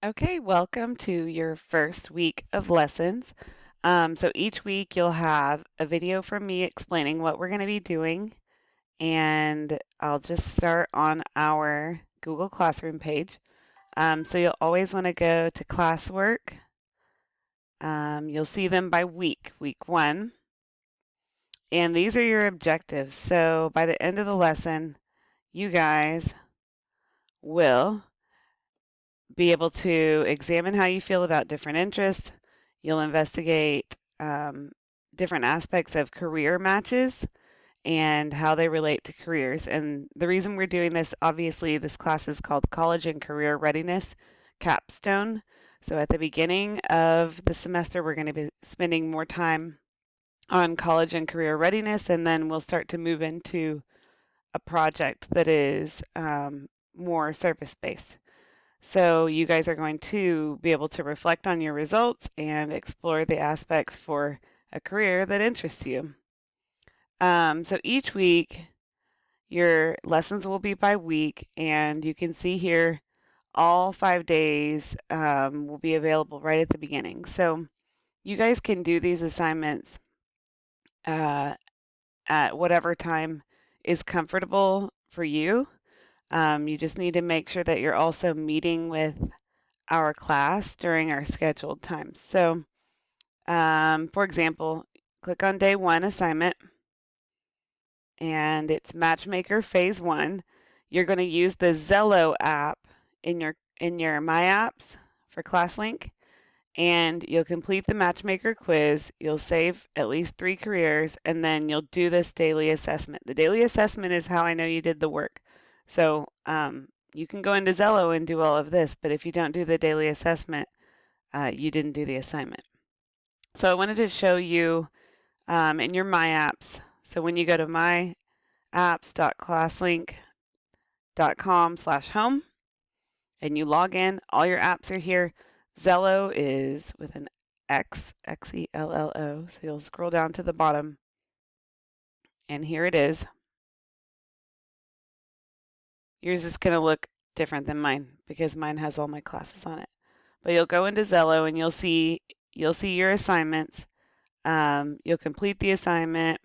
Okay, welcome to your first week of lessons. So each week you'll have a video from me explaining what we're going to be doing, and I'll just start on our Google Classroom page. So you'll always want to go to classwork. You'll see them by week one, and these are your objectives. So by the end of the lesson, you guys will be able to examine how you feel about different interests. You'll investigate different aspects of career matches and how they relate to careers. And the reason we're doing this, obviously, this class is called College and Career Readiness Capstone. So at the beginning of the semester, we're going to be spending more time on college and career readiness, and then we'll start to move into a project that is more service based. So you guys are going to be able to reflect on your results and explore the aspects for a career that interests you. So each week, your lessons will be by week, and you can see here all 5 days will be available right at the beginning. So you guys can do these assignments uh, at whatever time is comfortable for you. You just need to make sure that you're also meeting with our class during our scheduled times. So, for example, click on day one assignment, and it's Matchmaker Phase 1. You're going to use the Zello app in your My Apps for ClassLink, and you'll complete the Matchmaker quiz. You'll save at least 3 careers, and then you'll do this daily assessment. The daily assessment is how I know you did the work. So you can go into Zello and do all of this, but if you don't do the daily assessment, you didn't do the assignment. So I wanted to show you in your My Apps. So when you go to myapps.classlink.com/home and you log in, all your apps are here. Zello is with an X, X-E-L-L-O. So you'll scroll down to the bottom, and here it is. Yours is going to look different than mine because mine has all my classes on it. But you'll go into Zello and you'll see your assignments. You'll complete the assignment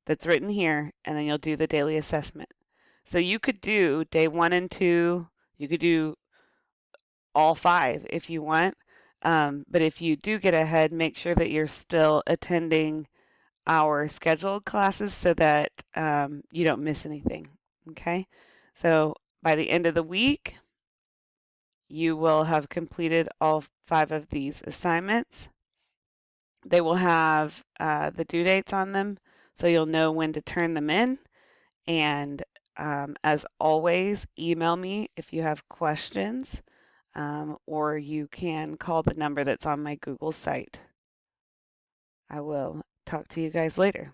that's written here, and then you'll do the daily assessment. So you could do day 1 and 2. You could do all 5 if you want. But if you do get ahead, make sure that you're still attending our scheduled classes so that you don't miss anything. Okay? So by the end of the week, you will have completed all 5 of these assignments. They will have the due dates on them, so you'll know when to turn them in. And as always, email me if you have questions, or you can call the number that's on my Google site. I will talk to you guys later.